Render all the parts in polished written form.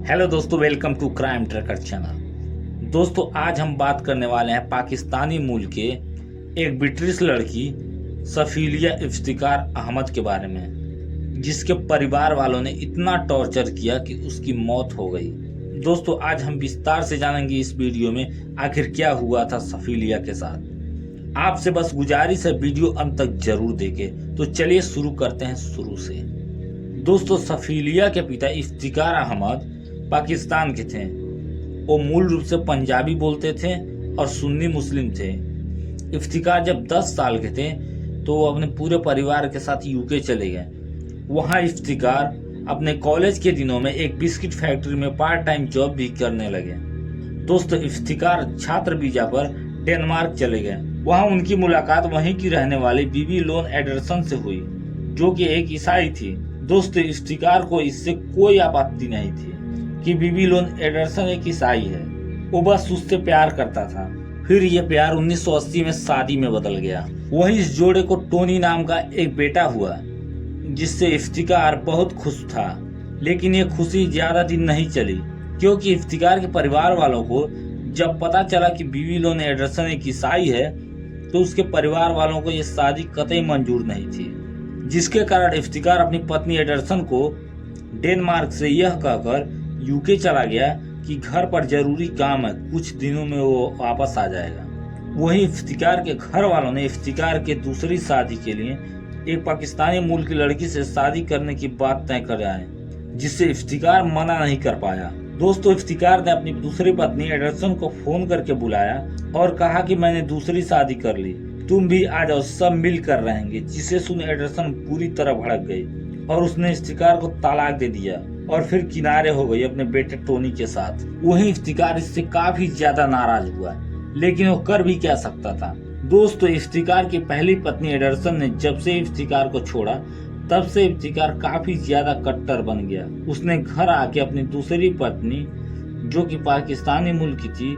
Hello दोस्तों, welcome to crime tracker channel. दोस्तों, आज हम बात करने वाले हैं पाकिस्तानी मूल के एक ब्रिटिश लड़की सफीलिया इफ्तिकार अहमद के बारे में, जिसके परिवार वालों ने इतना टॉर्चर किया कि उसकी मौत हो गई। दोस्तों, आज हम विस्तार से जानेंगे इस वीडियो में आखिर क्या हुआ था सफीलिया के साथ। आपसे बस गुजारिश है, वीडियो अंत तक जरूर देखें। तो चलिए शुरू करते हैं शुरू से। दोस्तों, सफीलिया के पिता इफ्तिकार अहमद पाकिस्तान के थे। वो मूल रूप से पंजाबी बोलते थे और सुन्नी मुस्लिम थे। इफ्तिकार जब 10 साल के थे तो वो अपने पूरे परिवार के साथ यूके चले गए। वहाँ इफ्तिकार अपने कॉलेज के दिनों में एक बिस्किट फैक्ट्री में पार्ट टाइम जॉब भी करने लगे। दोस्तों, इफ्तिकार छात्र वीजा पर डेनमार्क चले गए। वहाँ उनकी मुलाकात वहीं की रहने वाली बीबी लोन एडरसन से हुई, जो कि एक ईसाई थी। दोस्तों, इफ्तिकार को इससे कोई आपत्ति नहीं थी कि बीबी लोन एडरसन एक ईसाई है। वो बस उससे प्यार करता था। फिर ये प्यार 1980 में शादी में बदल गया। वहीं इस जोड़े को टोनी नाम का एक बेटा हुआ, जिससे इफ्तिकार बहुत खुश था। लेकिन ये खुशी ज्यादा दिन नहीं चली, क्योंकि इफ्तिकार के परिवार वालों को जब पता चला कि बीबी लोन एडरसन एक ईसाई है, तो उसके परिवार वालों को ये शादी कतई मंजूर नहीं थी। जिसके कारण इफ्तिकार अपनी पत्नी एडरसन को डेनमार्क से यह कहकर यूके चला गया कि घर पर जरूरी काम है, कुछ दिनों में वो वापस आ जाएगा। वहीं इफ्तिकार के घर वालों ने इफ्तिकार के दूसरी शादी के लिए एक पाकिस्तानी मूल की लड़की से शादी करने की बात तय कर आए, जिससे इफ्तिकार मना नहीं कर पाया। दोस्तों, इफ्तिकार ने अपनी दूसरी पत्नी एडरसन को फोन करके बुलाया और कहा कि मैंने दूसरी शादी कर ली, तुम भी आ जाओ, सब मिल कर रहेंगे। जिसे सुन एडरसन पूरी तरह भड़क गई और उसने इफ्तिकार को तलाक दे दिया और फिर किनारे हो गई अपने बेटे टोनी के साथ। वहीं इफ्तिकार इससे काफी ज्यादा नाराज हुआ, लेकिन वो कर भी क्या सकता था। दोस्तों, इफ्तिकार की पहली पत्नी एडरसन ने जब से इफ्तिकार को छोड़ा, तब से इफ्तिकार काफी ज्यादा कट्टर बन गया। उसने घर आके अपनी दूसरी पत्नी, जो कि पाकिस्तानी मूल की थी,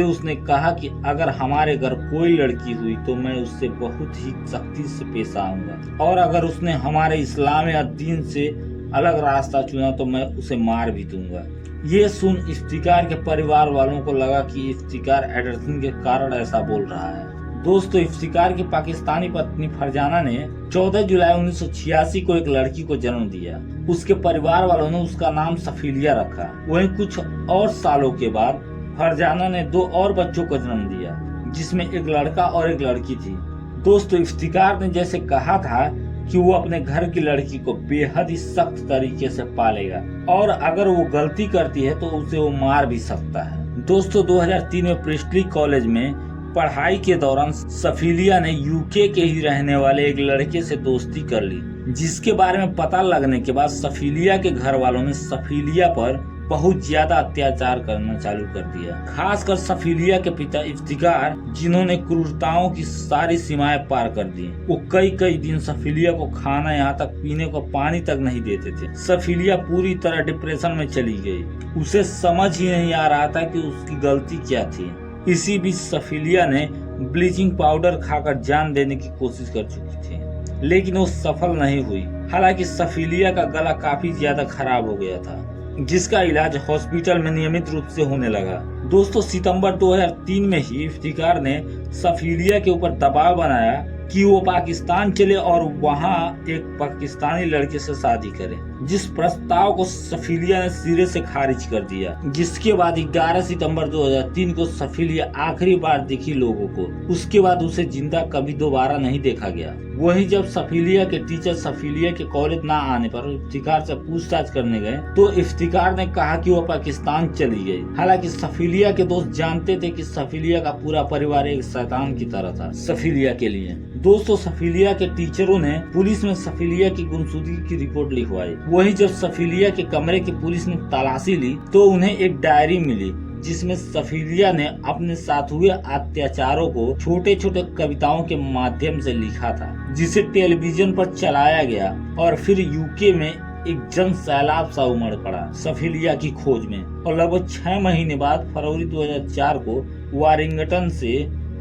उसने कहा कि अगर हमारे घर कोई लड़की हुई तो मैं उससे बहुत ही सख्ती से पेश आऊंगा, और अगर उसने हमारे इस्लाम या दीन से अलग रास्ता चुना तो मैं उसे मार भी दूंगा। ये सुन इफ्तिकार के परिवार वालों को लगा कि इफ्तिकार एडरसन के कारण ऐसा बोल रहा है। दोस्तों, इफ्तिकार की पाकिस्तानी पत्नी फरजाना ने 14 जुलाई 1986 को एक लड़की को जन्म दिया। उसके परिवार वालों ने उसका नाम सफीलिया रखा। वहीं कुछ और सालों के बाद फरजाना ने 2 और बच्चों को जन्म दिया, जिसमें एक लड़का और एक लड़की थी। दोस्तों, इफ्तिकार ने जैसे कहा था कि वो अपने घर की लड़की को बेहद ही सख्त तरीके से पालेगा, और अगर वो गलती करती है तो उसे वो मार भी सकता है। दोस्तों, 2003 में प्रिस्टली कॉलेज में पढ़ाई के दौरान सफीलिया ने यूके के ही रहने वाले एक लड़के से दोस्ती कर ली, जिसके बारे में पता लगने के बाद सफीलिया के घर वालों ने सफीलिया पर बहुत ज्यादा अत्याचार करना चालू कर दिया। खासकर सफीलिया के पिता इफ्तिकार, जिन्होंने क्रूरताओं की सारी सीमाएं पार कर दी। वो कई दिन सफीलिया को खाना, यहाँ तक पीने को पानी तक नहीं देते थे। सफीलिया पूरी तरह डिप्रेशन में चली गई। उसे समझ ही नहीं आ रहा था कि उसकी गलती क्या थी। इसी बीच सफीलिया ने ब्लीचिंग पाउडर खाकर जान देने की कोशिश कर चुकी थी, लेकिन वो सफल नहीं हुई। हालांकि सफीलिया का गला काफी ज्यादा खराब हो गया था, जिसका इलाज हॉस्पिटल में नियमित रूप से होने लगा। दोस्तों, सितंबर 2003 में ही इफ्तिकार ने सफीलिया के ऊपर दबाव बनाया कि वो पाकिस्तान चले और वहाँ एक पाकिस्तानी लड़के से शादी करे, जिस प्रस्ताव को सफीलिया ने सिरे से खारिज कर दिया। जिसके बाद 11 सितंबर 2003 को सफीलिया आखिरी बार दिखी लोगों को। उसके बाद उसे जिंदा कभी दोबारा नहीं देखा गया। वहीं जब सफीलिया के टीचर सफीलिया के कॉलेज ना आने पर इफ्तिकार से पूछताछ करने गए, तो इफ्तिकार ने कहा कि वो पाकिस्तान चली गई। हालांकि सफीलिया के दोस्त जानते थे कि सफीलिया का पूरा परिवार एक शैतान की तरह था सफीलिया के लिए। दोस्तों, सफीलिया के टीचरों ने पुलिस में सफीलिया की गुमशुदगी की रिपोर्ट लिखवाई। वहीं जब सफीलिया के कमरे की पुलिस ने तलाशी ली, तो उन्हें एक डायरी मिली, जिसमें सफीलिया ने अपने साथ हुए अत्याचारों को छोटे छोटे कविताओं के माध्यम से लिखा था, जिसे टेलीविजन पर चलाया गया और फिर यूके में एक जन सैलाब सा उमड़ पड़ा सफीलिया की खोज में। और लगभग 6 महीने बाद फरवरी 2004 को वारिंगटन से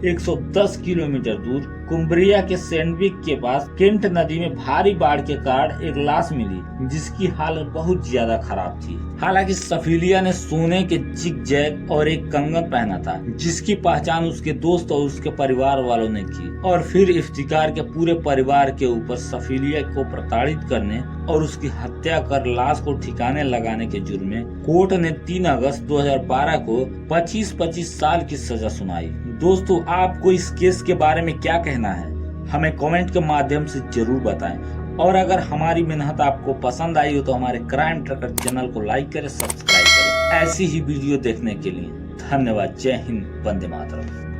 110 किलोमीटर दूर कुम्ब्रिया के सेंडविक के पास केंट नदी में भारी बाढ़ के कारण एक लाश मिली, जिसकी हालत बहुत ज्यादा खराब थी। हालांकि सफीलिया ने सोने के जिग जैग और एक कंगन पहना था, जिसकी पहचान उसके दोस्त और उसके परिवार वालों ने की। और फिर इफ्तिकार के पूरे परिवार के ऊपर सफीलिया को प्रताड़ित करने और उसकी हत्या कर लाश को ठिकाने लगाने के जुर्म में कोर्ट ने 3 अगस्त 2012 को 25-25 साल की सजा सुनाई। दोस्तों, आपको इस केस के बारे में क्या कहना है, हमें कमेंट के माध्यम से जरूर बताएं। और अगर हमारी मेहनत आपको पसंद आई हो तो हमारे क्राइम ट्रैकर चैनल को लाइक करें, सब्सक्राइब करें। ऐसी ही वीडियो देखने के लिए धन्यवाद। जय हिंद, वंदे मातरम।